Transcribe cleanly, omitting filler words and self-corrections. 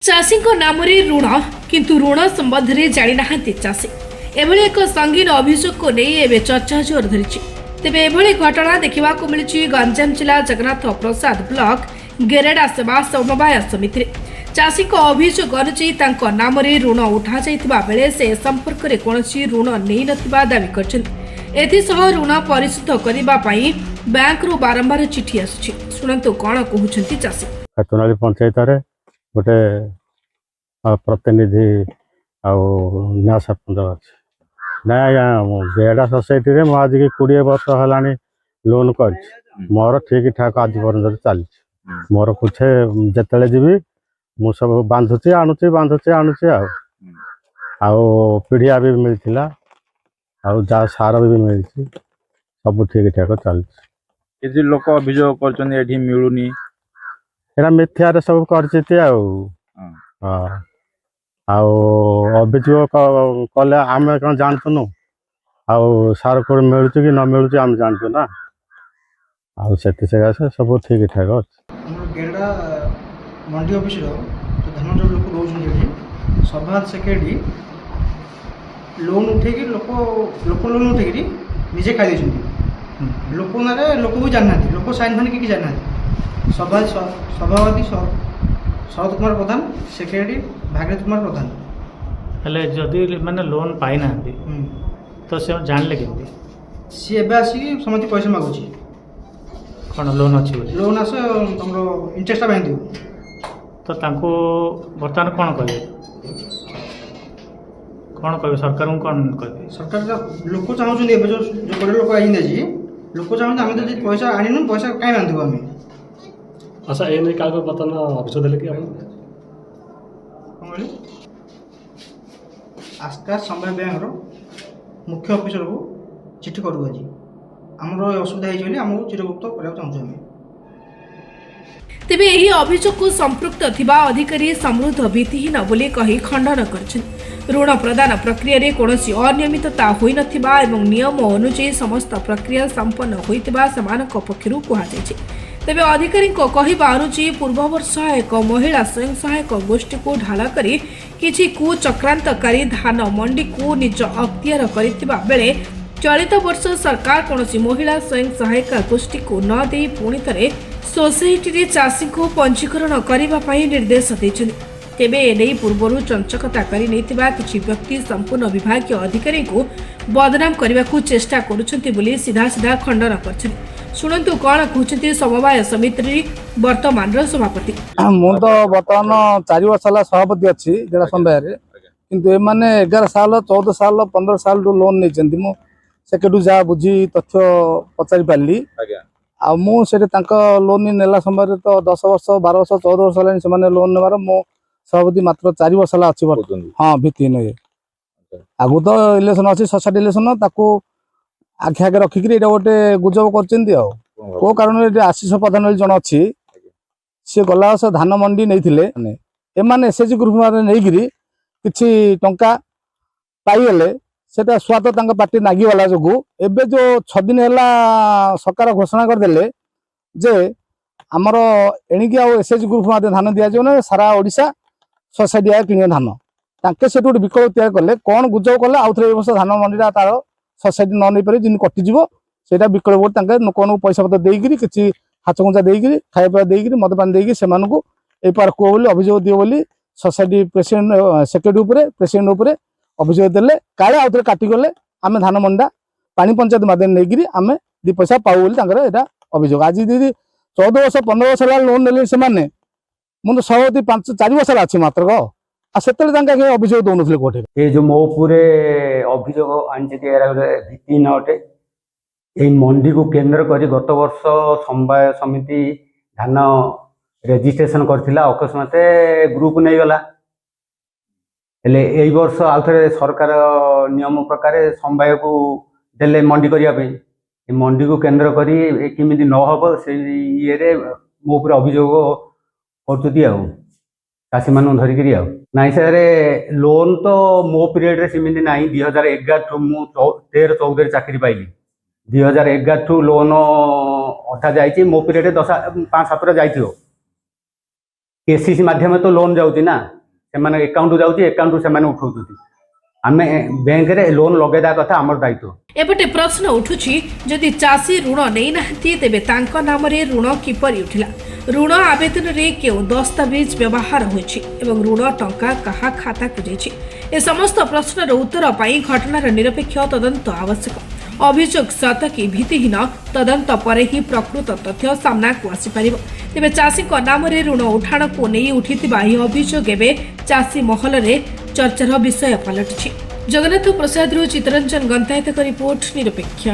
चाषी नाम ऋण किंतु ऋण संबंध में जाणी ना चाषी एभली एक संगीन अभियोग को नहीं एवं चर्चा जोर धरी तेबे एभली घटना देखा मिली गंजाम जिला जगन्नाथ प्रसाद ब्लॉक गेरेडा सेवा समवाय समिति चाषी अभियोग अनुसार नाम ऋण उठा जाइतिबा बेले से संपर्क में कौन ऋण नहीं नथिबा दावी करछन ऋण परिशोध करने बैंक रु बारंबार चिठी आसुछि सुनंतु कौन कहउछंती चाषी खतनाली पंचायत गोटे प्रतिनिधि आना सरपंच अच्छे ना बेड़ा सोसाइटी रे आज की 20 वर्ष है लोन कर मोर ठीक ठाक आज पर्यटन चली मोर कुछ जिते जी मु सब बांधुची आणुची पीढ़िया भी मिलता आ सार भी मिली सब ठीक ठाक चलती लोक अभियोग कर मिलूनी एरा मिथ्या सब कर अभियोग कले आम कौन जानतुनु सार को मिलूँ कि न मिलूँ आम जानतु ना से सब ठीक ठाक अच्छे गेरडा मंडी ऑफिस धान जो लोक रोज सभा सेक्रेटरी लोन उठे लोक लोन उठे निजे खाई लोक ना लोक भी जाना लोक साइन फाइन कि जाना सभापति शरद कुमार प्रधान सेक्रेटरी भागीरथ कुमार प्रधान हेले जदि माने लोन पाई ना तो से जानले केमती सी एबे आसी समति पैसा मागुची कौन लोन अच्छी लोन आस तुम इंटरेस्ट बांध दियो तो तांको बर्तमान कौन कहे सरकार को कौन कहे सरकार लोक चाहूँ जो बड़े लोक आई लोक चाहूँ आम तो पैसा आनीनु पैसा कहीं बांधु आम अच्छा ये नहीं क्या बर्तमान अभियोग देले कि आस्था समय बैंक मुख्य ऑफिसर को चिठी करू आज आमर असुविधा होमको चिरगुप्त करने चाहूँ तेबे एही अभियोग को संपृक्त थिबा अधिकारी समृद्ध भित्तिहीन बोली कही खंडन करछन ऋण प्रदान प्रक्रिया रे कोनोसी अनियमितता होई नथिबा एवं नियम अनुसार समस्त प्रक्रिया संपन्न होइतिबा समानक पक्षरु कुहा जायछि तेबे अधिकारी को कहवा अनुसार पूर्व वर्ष एक महिला स्वयं सहायक गोष्ठी को ढाला करी किछि कुचक्रांतकारी धान मंडी को निज अख्तियार करितिबा बेले चलित वर्ष सरकार कौनसी महिला स्वयं सहायक गोष्ठी को न दे पुणी थे सोसाइटी रे चाषी को पंजीकरण करने निर्देश देछन तेबे एने पूर्व चंचकता करि नैतिबा किछि व्यक्ति संपूर्ण विभागीय अधिकारी को बदनाम करने को चेष्टा करुछंती बोली सीधा सीधा खंडन करछन शुणु कौन कहते समवाय समिति वर्तमान सभापति मु तो बर्तमान 4 वर्ष है सभापति अच्छी जेड़ा समवाय किंतु एमाने 11 साल 14 साल 15 साल लोन नहीं सेकेटू जहाँ बुझी तथ्य पचारि पारि मुझे लोन नेला समय तो 10 वर्ष 12 वर्ष 14 वर्ष है लोन नेबार मो सभापति मात्र 4 वर्ष है अच्छी हाँ भित्तिहीन ये आगु तो इलेक्शन अच्छी सोसाइटी इलेक्शन ताकू आखे आगे रखिक गोटे गुजब कर कारण आशीष प्रधान जन अच्छी सी गला वर्ष धान मंडी नहीं एम एसएचजी ग्रुप नहीं कि टंका पाइले सेटा स्वाद पार्टी नागिगला जो एबे जो 6 दिन है सरकार घोषणा करदे जे आमर एणिकी एसएचजी ग्रुप धान दि जाए सारा ओडिशा सोसाइटी आ किण धान तांके से गोटे विकल्प तैयार कले कौन गुजब कले आउ थे वर्ष धान मंडीटा तार सोसाइटी न नहीं पारे जिन कटिज से विकल्प लोक पैसा पत्र देकर किसी हाथगुंजा देकर खाଇବା देकर मदपान देकर से पार कह बोली अभियोग दियो बोली सोसाइटी प्रेसिडेंट सेक्रेटरी प्रेसिडेंट उपर अभियोग देले काले आउ थे काटिगले आम धान मंडा पानी पंचायत माध्यम नहीं आम 2 पैसा पाऊ बोली अभियोग आज दीदी 14 वर्ष 15 वर्ष लोन ने मुझे सभापति 4 वर्ष अच्छी मात्र से अभियोग दौन कौटे ये जो मो पूरे अभियोग भित्तिहीन अटे ये मंडी को केंद्र कर गत वर्ष समवाय समिति धान रेजिस्ट्रेशन करथिला अकस्मात ग्रुप नहीं गला हेले एई वर्ष आउ थे सरकार नियम प्रकार समवाय को देले मंडी करने मंडी को केंद्र करी किमिति न हबो से ये मो पूरे अभियोग करछुती आ चाषी मान धरिक नाई सर लोन तो मो पीरियड सेमती ना 2011 ठू मु 13-14 चाकरी पाइली 2011 ठू लोन अधा जाइए मो पीरियड 5-7 जाइए केसीसी माध्यम तो लोन जाऊँगी ना से एकाउंट जाऊँगी एकाउंट से उठाऊँ आम बैंक रे लोन लगेदा कथा आमर दायित्व। एपटे प्रश्न उठुछि जदि चाषी ऋण नहीं नाहंती तेबे तांको नाम रे ऋण किपरि उठिला ऋण आवेदन रे केउ दस्तावेज व्यवहार होछि एवं ऋण टंका कहा खाता को जाइछि ए समस्त प्रश्नर उत्तर पाई घटनार निरपेक्ष तदंत आवश्यक अभियोग सत कि भित्तिहीन तदंत पर ही प्रकृत तथ्य सामना को आसी पारिबो तेबे चाषी नाम रे ऋण उठाण को नहीं उठिथिबा ही अभियोग एबे चाषी महल रे चर्चार विषय पलटिछि। जगन्नाथ प्रसाद चितरंजन गंतायत रिपोर्ट निरपेक्ष।